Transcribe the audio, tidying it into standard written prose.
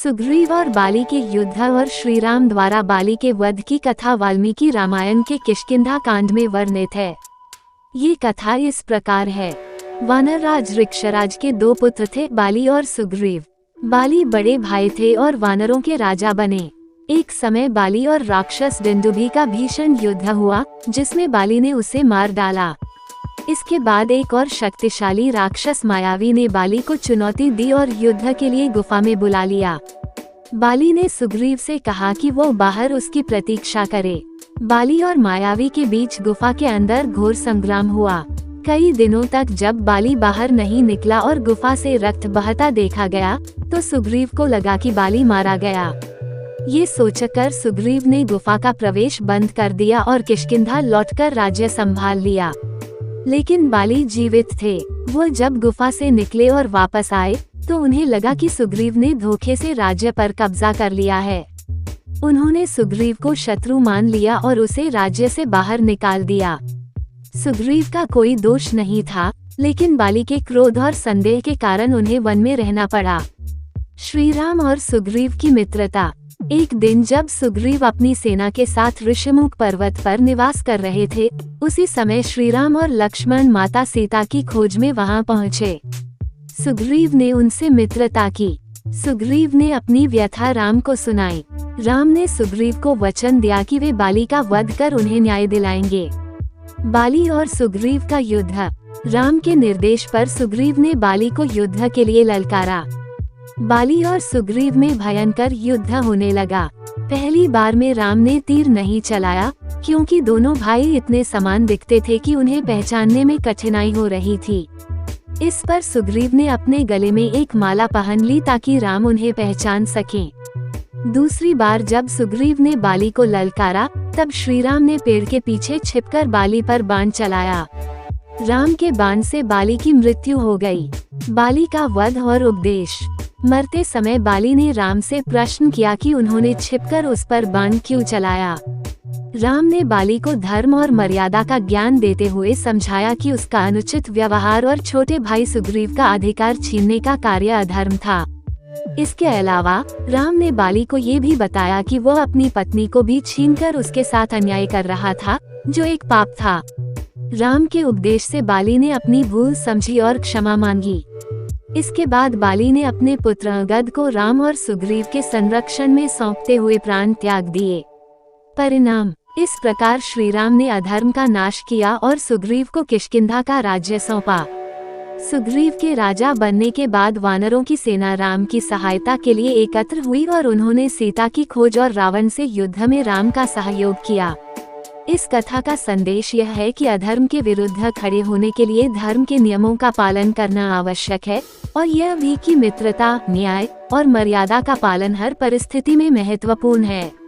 सुग्रीव और बाली के युद्ध और श्रीराम द्वारा बाली के वध की कथा वाल्मीकि रामायण के किष्किंधा कांड में वर्णित है। ये कथा इस प्रकार है। वानरराज ऋक्षराज के दो पुत्र थे, बाली और सुग्रीव। बाली बड़े भाई थे और वानरों के राजा बने। एक समय बाली और राक्षस दुंदुभि का भीषण युद्ध हुआ, जिसमें बाली ने उसे मार डाला। इसके बाद एक और शक्तिशाली राक्षस मायावी ने बाली को चुनौती दी और युद्ध के लिए गुफा में बुला लिया। बाली ने सुग्रीव से कहा कि वो बाहर उसकी प्रतीक्षा करे। बाली और मायावी के बीच गुफा के अंदर घोर संग्राम हुआ। कई दिनों तक जब बाली बाहर नहीं निकला और गुफा से रक्त बहता देखा गया, तो सुग्रीव को लगा कि बाली मारा गया। ये सोचकर सुग्रीव ने गुफा का प्रवेश बंद कर दिया और किष्किंधा लौटकर राज्य संभाल लिया। लेकिन बाली जीवित थे। वो जब गुफा से निकले और वापस आए, तो उन्हें लगा कि सुग्रीव ने धोखे से राज्य पर कब्जा कर लिया है। उन्होंने सुग्रीव को शत्रु मान लिया और उसे राज्य से बाहर निकाल दिया। सुग्रीव का कोई दोष नहीं था, लेकिन बाली के क्रोध और संदेह के कारण उन्हें वन में रहना पड़ा। श्रीराम और सुग्रीव की मित्रता। एक दिन जब सुग्रीव अपनी सेना के साथ ऋषिमुख पर्वत पर निवास कर रहे थे, उसी समय श्रीराम और लक्ष्मण माता सीता की खोज में वहां पहुंचे। सुग्रीव ने उनसे मित्रता की। सुग्रीव ने अपनी व्यथा राम को सुनाई। राम ने सुग्रीव को वचन दिया कि वे बाली का वध कर उन्हें न्याय दिलाएंगे। बाली और सुग्रीव का युद्ध। राम के निर्देश पर सुग्रीव ने बाली को युद्ध के लिए ललकारा। बाली और सुग्रीव में भयंकर युद्ध होने लगा। पहली बार में राम ने तीर नहीं चलाया, क्योंकि दोनों भाई इतने समान दिखते थे कि उन्हें पहचानने में कठिनाई हो रही थी। इस पर सुग्रीव ने अपने गले में एक माला पहन ली ताकि राम उन्हें पहचान सकें। दूसरी बार जब सुग्रीव ने बाली को ललकारा, तब श्रीराम ने पेड़ के पीछे छिपकर बाली पर बाण चलाया। राम के बाण से बाली की मृत्यु हो गई। बाली का वध और उपदेश। मरते समय बाली ने राम से प्रश्न किया कि उन्होंने छिपकर उस पर बाण क्यों चलाया। राम ने बाली को धर्म और मर्यादा का ज्ञान देते हुए समझाया कि उसका अनुचित व्यवहार और छोटे भाई सुग्रीव का अधिकार छीनने का कार्य अधर्म था। इसके अलावा राम ने बाली को ये भी बताया कि वो अपनी पत्नी को भी छीनकर उसके साथ अन्याय कर रहा था, जो एक पाप था। राम के उपदेश से बाली ने अपनी भूल समझी और क्षमा मांगी। इसके बाद बाली ने अपने पुत्र अंगद को राम और सुग्रीव के संरक्षण में सौंपते हुए प्राण त्याग दिए। परिणाम। इस प्रकार श्रीराम ने अधर्म का नाश किया और सुग्रीव को किष्किंधा का राज्य सौंपा। सुग्रीव के राजा बनने के बाद वानरों की सेना राम की सहायता के लिए एकत्र हुई और उन्होंने सीता की खोज और रावण से युद्ध में राम का सहयोग किया। इस कथा का संदेश यह है कि अधर्म के विरुद्ध खड़े होने के लिए धर्म के नियमों का पालन करना आवश्यक है, और यह भी कि मित्रता, न्याय और मर्यादा का पालन हर परिस्थिति में महत्वपूर्ण है।